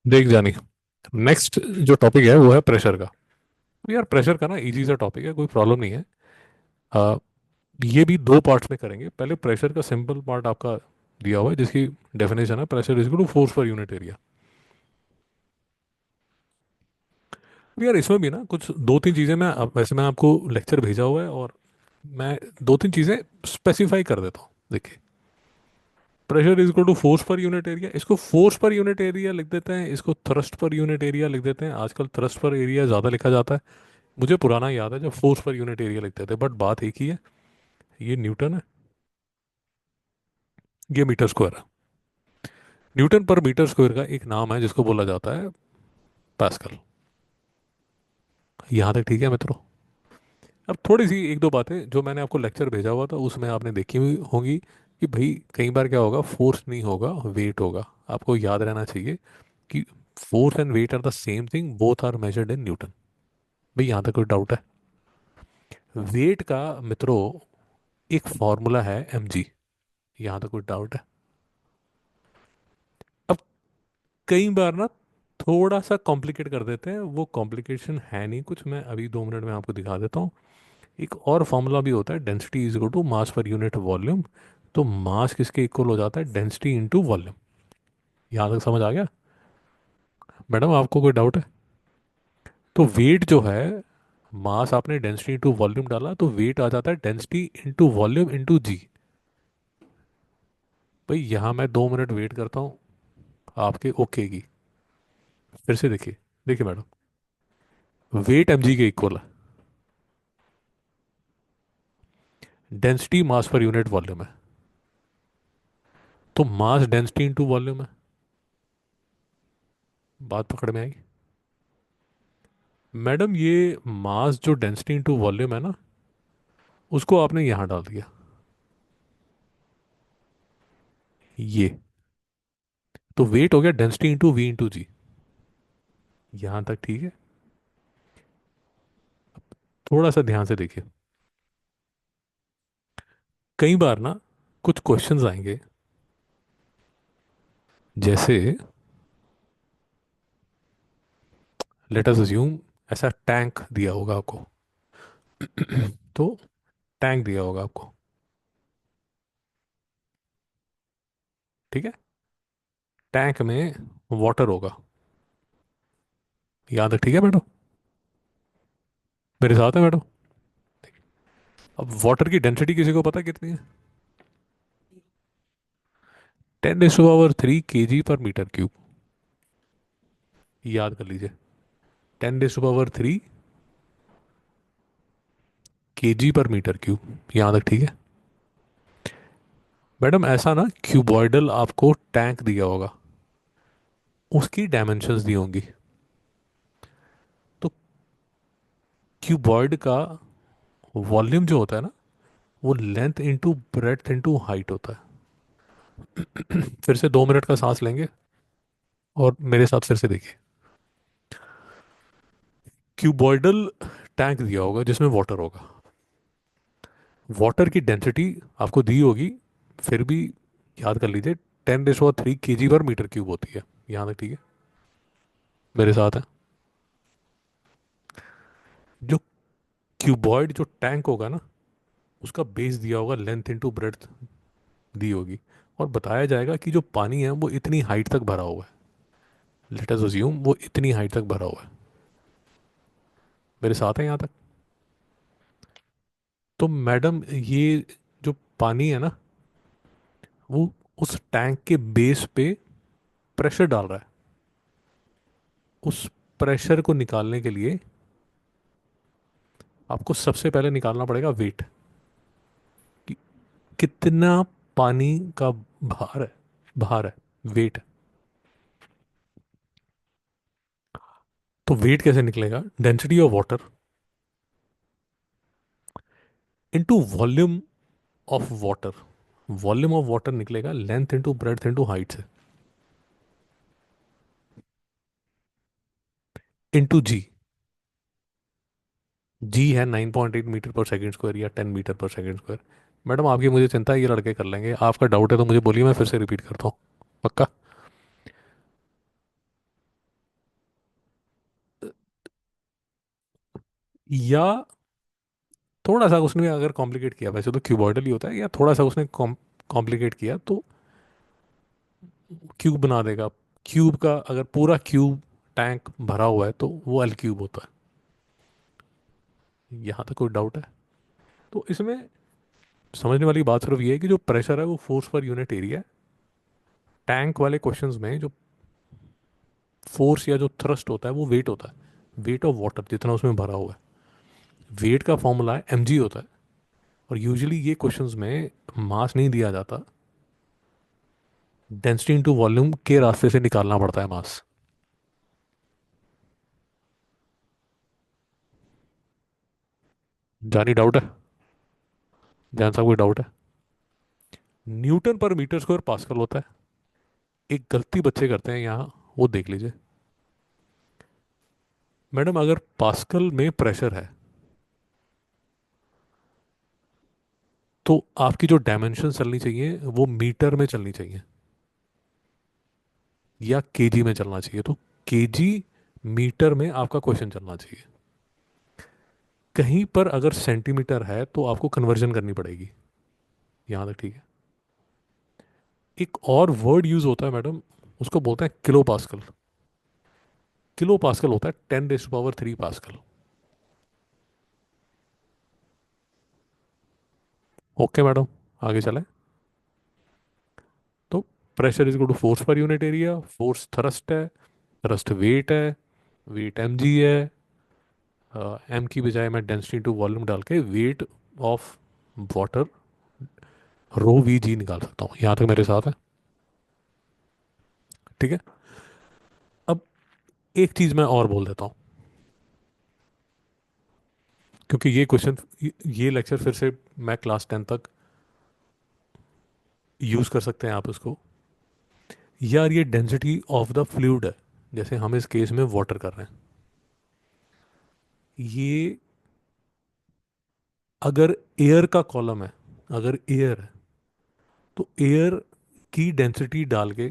देख जानी, नेक्स्ट जो टॉपिक है वो है प्रेशर का। तो यार प्रेशर का ना इजी सा टॉपिक है, कोई प्रॉब्लम नहीं है। आ, ये भी दो पार्ट्स में करेंगे। पहले प्रेशर का सिंपल पार्ट आपका दिया हुआ है जिसकी डेफिनेशन है pressure is equal to force per unit area. तो यार इसमें भी ना कुछ दो तीन चीज़ें मैं वैसे मैं आपको लेक्चर भेजा हुआ है और मैं दो तीन चीज़ें स्पेसिफाई कर देता हूँ। देखिए, pressure is equal to force per unit area, इसको फोर्स पर यूनिट एरिया लिख देते हैं, इसको थ्रस्ट पर यूनिट एरिया लिख देते हैं। आजकल थ्रस्ट पर एरिया ज़्यादा लिखा जाता है। मुझे पुराना याद है जब फोर्स पर यूनिट एरिया लिखते थे, बट बात एक ही है। ये न्यूटन है, ये मीटर स्क्वायर है। न्यूटन पर मीटर स्क्वायर का एक नाम है जिसको बोला जाता है पास्कल। यहाँ तक ठीक है मित्रों? अब थोड़ी सी एक दो बातें जो मैंने आपको लेक्चर भेजा हुआ था उसमें आपने देखी हुई होंगी कि भाई कई बार क्या होगा, फोर्स नहीं होगा, वेट होगा। आपको याद रहना चाहिए कि force and weight are the same thing, both are measured in newton. भाई यहाँ तक कोई डाउट है? वेट का मित्रों एक फॉर्मूला है mg। यहाँ तक कोई डाउट है? अब कई बार ना थोड़ा सा कॉम्प्लिकेट कर देते हैं, वो कॉम्प्लिकेशन है नहीं कुछ, मैं अभी 2 मिनट में आपको दिखा देता हूँ। एक और फॉर्मूला भी होता है, density is equal to mass per unit volume. तो मास किसके इक्वल हो जाता है? Density into volume. यहाँ तक समझ आ गया? मैडम आपको कोई डाउट है? तो वेट जो है, मास आपने डेंसिटी इनटू वॉल्यूम डाला तो वेट आ जाता है डेंसिटी इनटू वॉल्यूम इनटू जी। भाई यहाँ मैं 2 मिनट वेट करता हूँ आपके ओके की। फिर से देखिए, देखिए मैडम, वेट mg के इक्वल है, density mass per unit volume है। तो मास डेंसिटी इनटू वॉल्यूम है। बात पकड़ में आई? मैडम ये मास जो डेंसिटी इनटू वॉल्यूम है ना, उसको आपने यहां डाल दिया, ये। तो वेट हो गया डेंसिटी इंटू वी इंटू जी। यहां तक ठीक है? थोड़ा सा ध्यान से देखिए। कई बार ना कुछ क्वेश्चंस आएंगे, जैसे लेट अस अज्यूम ऐसा टैंक दिया होगा आपको। तो टैंक दिया होगा आपको, ठीक है? टैंक में वाटर होगा। यहां तक ठीक है मैडम? मेरे साथ है मैडम? अब वाटर की डेंसिटी किसी को पता कितनी है? 10⁻³ kg/m³। याद कर लीजिए, 10⁻³ kg/m³। यहां तक ठीक है? मैडम ऐसा ना क्यूबॉइडल आपको टैंक दिया होगा, उसकी डायमेंशंस दी होंगी। तो क्यूबॉइड का वॉल्यूम जो होता है ना, वो length into breadth into height होता है। फिर से 2 मिनट का सांस लेंगे और मेरे साथ फिर से देखिए। क्यूबॉइडल टैंक दिया होगा जिसमें वाटर होगा। वाटर की डेंसिटी आपको दी होगी, फिर भी याद कर लीजिए, 10⁻³ kg/m³ होती है। यहाँ तक ठीक है? मेरे साथ है? जो क्यूबॉइड जो टैंक होगा ना, उसका बेस दिया होगा, लेंथ इंटू ब्रेड्थ दी होगी, और बताया जाएगा कि जो पानी है वो इतनी हाइट तक भरा हुआ है। लेट अस अज्यूम वो इतनी हाइट तक भरा हुआ है। मेरे साथ है यहाँ तक? तो मैडम ये जो पानी है ना, वो उस टैंक के बेस पे प्रेशर डाल रहा है। उस प्रेशर को निकालने के लिए आपको सबसे पहले निकालना पड़ेगा वेट, कि कितना पानी का भार है, वेट। तो वेट कैसे निकलेगा? Density of water into volume of water. Volume of water निकलेगा length into breadth into height से, इंटू जी। जी है 9.8 मीटर पर सेकेंड स्क्वायर या 10 metre per second square. Madam आपकी मुझे चिंता है, ये लड़के कर लेंगे। आपका डाउट है तो मुझे बोलिए, मैं फिर से रिपीट करता हूँ। पक्का? या थोड़ा सा उसने अगर कॉम्प्लिकेट किया, वैसे तो क्यूबॉइडल ही होता है, या थोड़ा सा उसने कॉम्प्लिकेट किया तो क्यूब बना देगा। क्यूब का अगर पूरा क्यूब टैंक भरा हुआ है तो वो एल क्यूब होता है। यहाँ तक कोई डाउट है? तो इसमें समझने वाली बात सिर्फ ये है कि जो प्रेशर है वो फोर्स पर यूनिट एरिया है। टैंक वाले क्वेश्चंस में जो फोर्स या जो थ्रस्ट होता है वो वेट होता है, वेट ऑफ वाटर जितना उसमें भरा हुआ है। वेट का फॉर्मूला है mg होता है। और यूजुअली ये क्वेश्चंस में मास नहीं दिया जाता, डेंसिटी इनटू वॉल्यूम के रास्ते से निकालना पड़ता है मास। जानी डाउट है? जान साहब कोई डाउट है? न्यूटन पर मीटर स्क्वायर पास्कल होता है। एक गलती बच्चे करते हैं यहाँ, वो देख लीजिए। मैडम अगर पास्कल में प्रेशर है तो आपकी जो डायमेंशन चलनी चाहिए वो मीटर में चलनी चाहिए या केजी में चलना चाहिए। तो केजी मीटर में आपका क्वेश्चन चलना चाहिए। कहीं पर अगर सेंटीमीटर है तो आपको कन्वर्जन करनी पड़ेगी। यहाँ तक ठीक है? एक और वर्ड यूज होता है मैडम, उसको बोलते हैं किलो पास्कल। किलो पास्कल होता है 10⁻³ पास्कल। ओके मैडम, आगे चलें। तो pressure is equal to force per unit area, force thrust है, थ्रस्ट वेट है, वेट mg है। एम की बजाय मैं डेंसिटी टू वॉल्यूम डाल के weight of water rho V G निकाल सकता हूँ। यहाँ तक मेरे साथ है? ठीक है। अब एक चीज़ मैं और बोल देता हूँ, क्योंकि ये क्वेश्चन, ये लेक्चर फिर से मैं क्लास 10 तक यूज़ कर सकते हैं आप इसको। यार ये डेंसिटी ऑफ द फ्लूइड है, जैसे हम इस केस में वाटर कर रहे हैं। ये अगर एयर का कॉलम है, अगर एयर है तो एयर की डेंसिटी डाल के,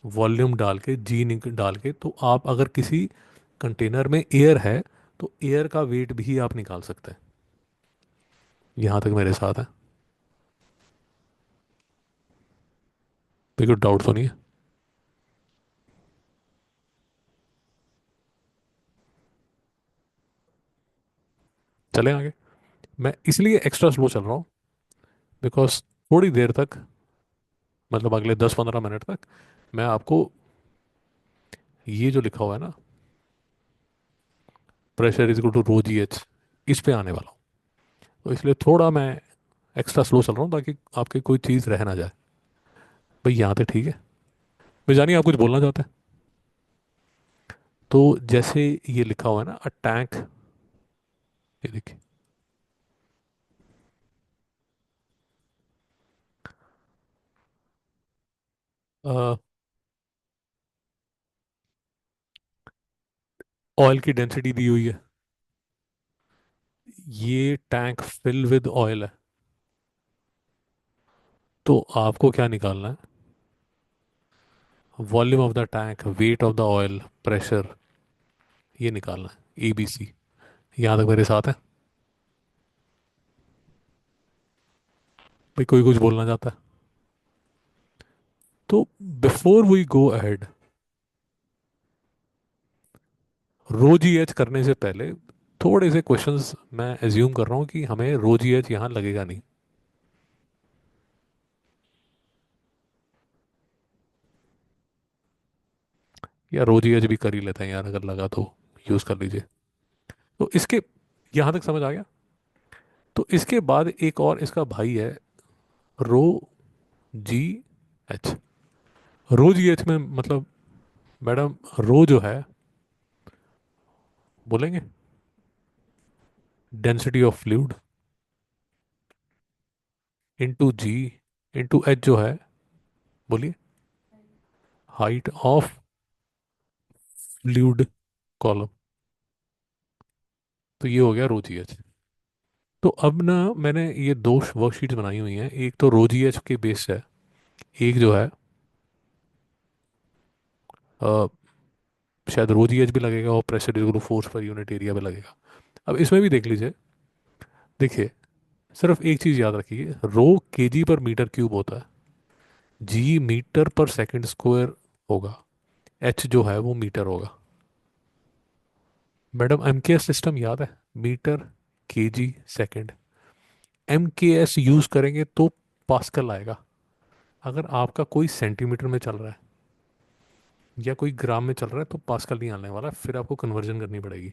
वॉल्यूम डाल के, डाल के, तो आप अगर किसी कंटेनर में एयर है तो एयर का वेट भी आप निकाल सकते हैं। यहाँ तक मेरे साथ है? तो कोई डाउट तो नहीं है? चलें आगे। मैं इसलिए एक्स्ट्रा स्लो चल रहा हूँ बिकॉज थोड़ी देर तक, मतलब अगले 10-15 मिनट तक मैं आपको ये जो लिखा हुआ है ना, pressure is equal to rho G H, इस पे आने वाला हूँ। तो इसलिए थोड़ा मैं एक्स्ट्रा स्लो चल रहा हूँ ताकि आपकी कोई चीज़ रह ना जाए। भाई यहाँ पे ठीक है? भाई जानिए, आप कुछ बोलना चाहते हैं? तो जैसे ये लिखा हुआ है ना, अ टैंक, ये देखिए, ऑयल की डेंसिटी दी हुई है। ये टैंक फिल विद ऑयल है। तो आपको क्या निकालना है? Volume of the tank, weight of the oil, pressure, ये निकालना है, ABC। यहाँ तक मेरे साथ है? भाई कोई कुछ बोलना चाहता है? तो before we go ahead, rho G H करने से पहले थोड़े से क्वेश्चंस मैं एज्यूम कर रहा हूँ कि हमें रो जी एच यहाँ लगेगा नहीं, या रो जी एच भी कर ही लेते हैं यार, अगर लगा तो यूज़ कर लीजिए। तो इसके, यहाँ तक समझ आ गया? तो इसके बाद एक और इसका भाई है, रो जी एच। रो जी एच में मतलब मैडम, रो जो है, बोलेंगे density of fluid into G into H जो है, बोलिए, हाइट ऑफ फ्लूइड कॉलम। तो ये हो गया रो जी एच। तो अब ना मैंने ये दो वर्कशीट्स बनाई हुई हैं, एक तो रो जी एच के बेस है, एक जो है अ, शायद रो जी एच भी लगेगा और pressure equal to force per unit area भी लगेगा। अब इसमें भी देख लीजिए। देखिए, सिर्फ एक चीज़ याद रखिए, रो केजी पर मीटर क्यूब होता है, जी मीटर पर सेकंड स्क्वायर होगा, एच जो है वो मीटर होगा। मैडम एमकेएस सिस्टम याद है? Metre, KG, second. MKS use करेंगे तो पास्कल आएगा। अगर आपका कोई सेंटीमीटर में चल रहा है या कोई ग्राम में चल रहा है तो पास्कल नहीं आने वाला, फिर आपको कन्वर्जन करनी पड़ेगी।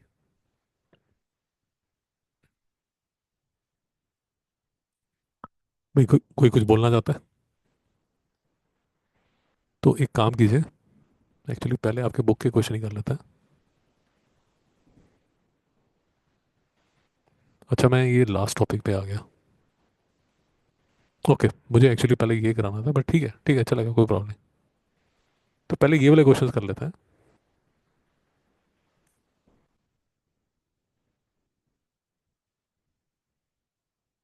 भाई कोई कुछ बोलना चाहता है तो एक काम कीजिए, एक्चुअली पहले आपके बुक के क्वेश्चन ही कर लेते हैं। अच्छा, मैं ये लास्ट टॉपिक पे आ गया। ओके, मुझे एक्चुअली पहले ये कराना था, बट ठीक है ठीक है, चलेगा, कोई प्रॉब्लम नहीं। तो पहले ये वाले क्वेश्चंस कर लेते हैं।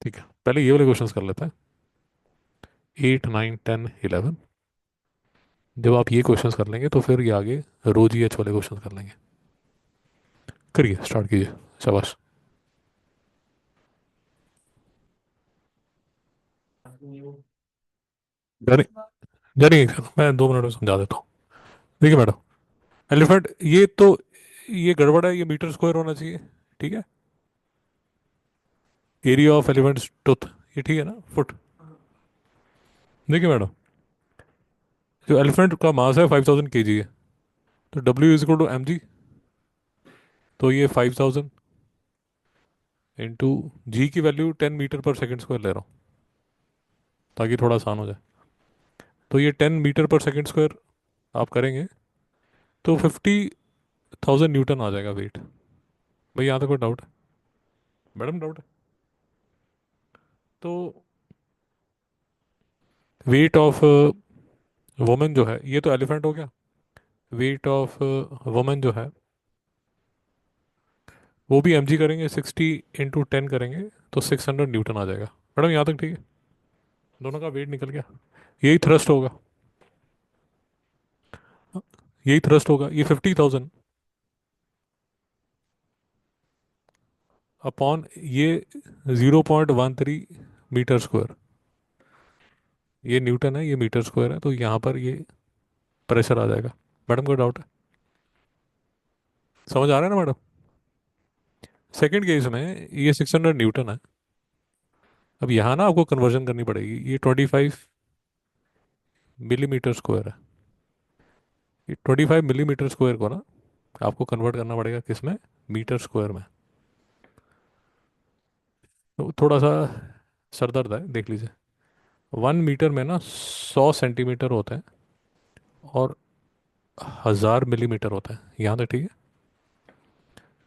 ठीक है, पहले ये वाले क्वेश्चंस कर लेते हैं। 8, 9, 10, 11। जब आप ये क्वेश्चंस कर लेंगे तो फिर ये आगे रो जी एच वाले क्वेश्चंस कर लेंगे। करिए, स्टार्ट कीजिए। शाबाश। जानी जानिए सर, मैं 2 मिनट में समझा देता हूँ। देखिए मैडम, एलिफेंट ये तो, ये गड़बड़ है, ये मीटर स्क्वायर होना चाहिए। ठीक है। एरिया ऑफ एलिफेंट टूथ, ये ठीक है ना, फुट। देखिए मैडम, जो एलिफेंट का मास है 5000 kg है, तो W is equal to M G. तो ये 5000 इंटू जी की value 10 metre per second square ले रहा हूँ ताकि थोड़ा आसान हो जाए। तो ये 10 मीटर पर सेकेंड स्क्वायर आप करेंगे तो 50,000 न्यूटन आ जाएगा वेट। भाई यहाँ तक कोई डाउट है? मैडम डाउट है? तो वेट ऑफ वुमेन जो है, ये तो एलिफेंट हो गया। वेट ऑफ वुमेन जो है वो भी एमजी करेंगे, 60 इंटू 10 करेंगे तो 600 न्यूटन आ जाएगा। मैडम यहाँ तक ठीक है? दोनों का वेट निकल गया। यही थ्रस्ट होगा, यही थ्रस्ट होगा, ये 50,000 अपॉन ये 0.13 मीटर स्क्वायर। ये न्यूटन है, ये मीटर स्क्वायर है, तो यहाँ पर ये प्रेशर आ जाएगा। मैडम को डाउट है? समझ आ रहा है ना मैडम? सेकंड केस में ये 600 न्यूटन है। अब यहाँ ना आपको कन्वर्जन करनी पड़ेगी, ये 25 मिलीमीटर स्क्वायर है। ये 25 मिलीमीटर स्क्वायर को ना आपको कन्वर्ट करना पड़ेगा किस में? मीटर स्क्वायर में। तो थोड़ा सा सरदर्द है, देख लीजिए। 1 मीटर में ना 100 सेंटीमीटर होते हैं और 1000 मिलीमीटर होता है, यहाँ तक ठीक है?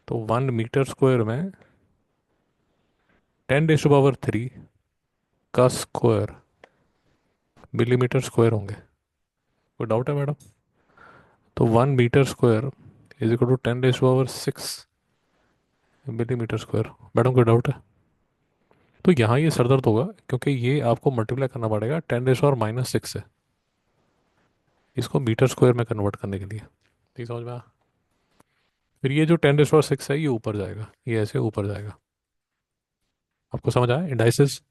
तो 1 मीटर स्क्वायर में 10⁻³ का स्क्वायर मिलीमीटर स्क्वायर होंगे। कोई डाउट है मैडम? तो 1 metre square is equal to 10⁻6 millimetre square. Madam कोई डाउट है? तो यहाँ ये सरदर्द होगा क्योंकि ये आपको मल्टीप्लाई करना पड़ेगा 10⁻⁻6 से, इसको मीटर स्क्वायर में कन्वर्ट करने के लिए। ठीक समझ में आया? फिर ये जो 10⁻6 है ये ऊपर जाएगा, ये ऐसे ऊपर जाएगा। आपको समझ आया इंडाइसिस?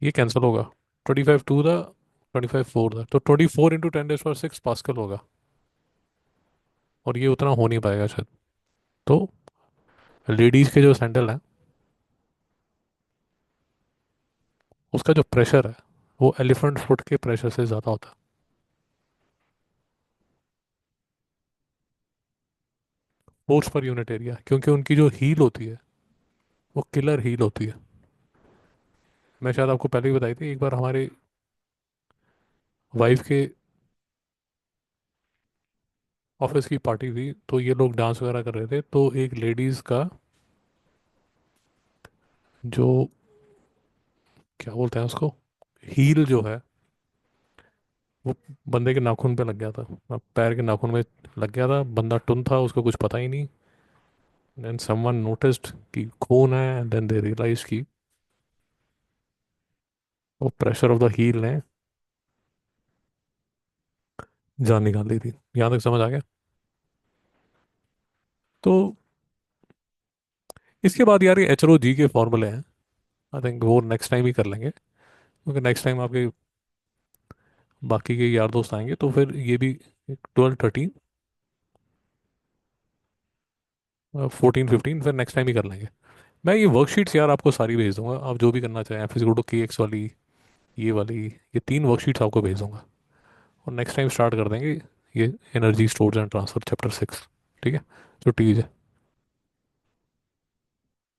ये कैंसिल होगा। 25 टू द 25 4 था, तो 24 इंटू 10⁻6 पास्कल होगा। और ये उतना हो नहीं पाएगा शायद। तो लेडीज के जो सैंडल हैं उसका जो प्रेशर है वो एलिफेंट फुट के प्रेशर से ज़्यादा होता है। फोर्स पर यूनिट एरिया, क्योंकि उनकी जो हील होती है वो किलर हील होती है। मैं शायद आपको पहले ही बताई थी, एक बार हमारे वाइफ के ऑफिस की पार्टी थी, तो ये लोग डांस वगैरह कर रहे थे, तो एक लेडीज़ का जो, क्या बोलते हैं उसको, हील जो है वो बंदे के नाखून पे लग गया था। अब पैर के नाखून में लग गया था, बंदा टुन था, उसको कुछ पता ही नहीं। देन समवन नोटिस्ड कि खून है, देन दे रियलाइज कि वो प्रेशर ऑफ द हील ने जान निकाल ली थी। यहाँ तक समझ आ गया? तो इसके बाद यार ये एच ओ जी के फॉर्मूले हैं, आई थिंक वो नेक्स्ट टाइम ही कर लेंगे, क्योंकि नेक्स्ट टाइम आपके बाकी के यार दोस्त आएंगे तो फिर ये भी 12 13 14 15 फिर नेक्स्ट टाइम ही कर लेंगे। मैं ये वर्कशीट्स यार आपको सारी भेज दूंगा, आप जो भी करना चाहें, एफ इज टू के एक्स वाली, ये वाली, ये 3 वर्कशीट्स आपको भेज दूंगा। और नेक्स्ट टाइम स्टार्ट कर देंगे ये energy storage and transfer chapter 6। ठीक है, तो ठीक है।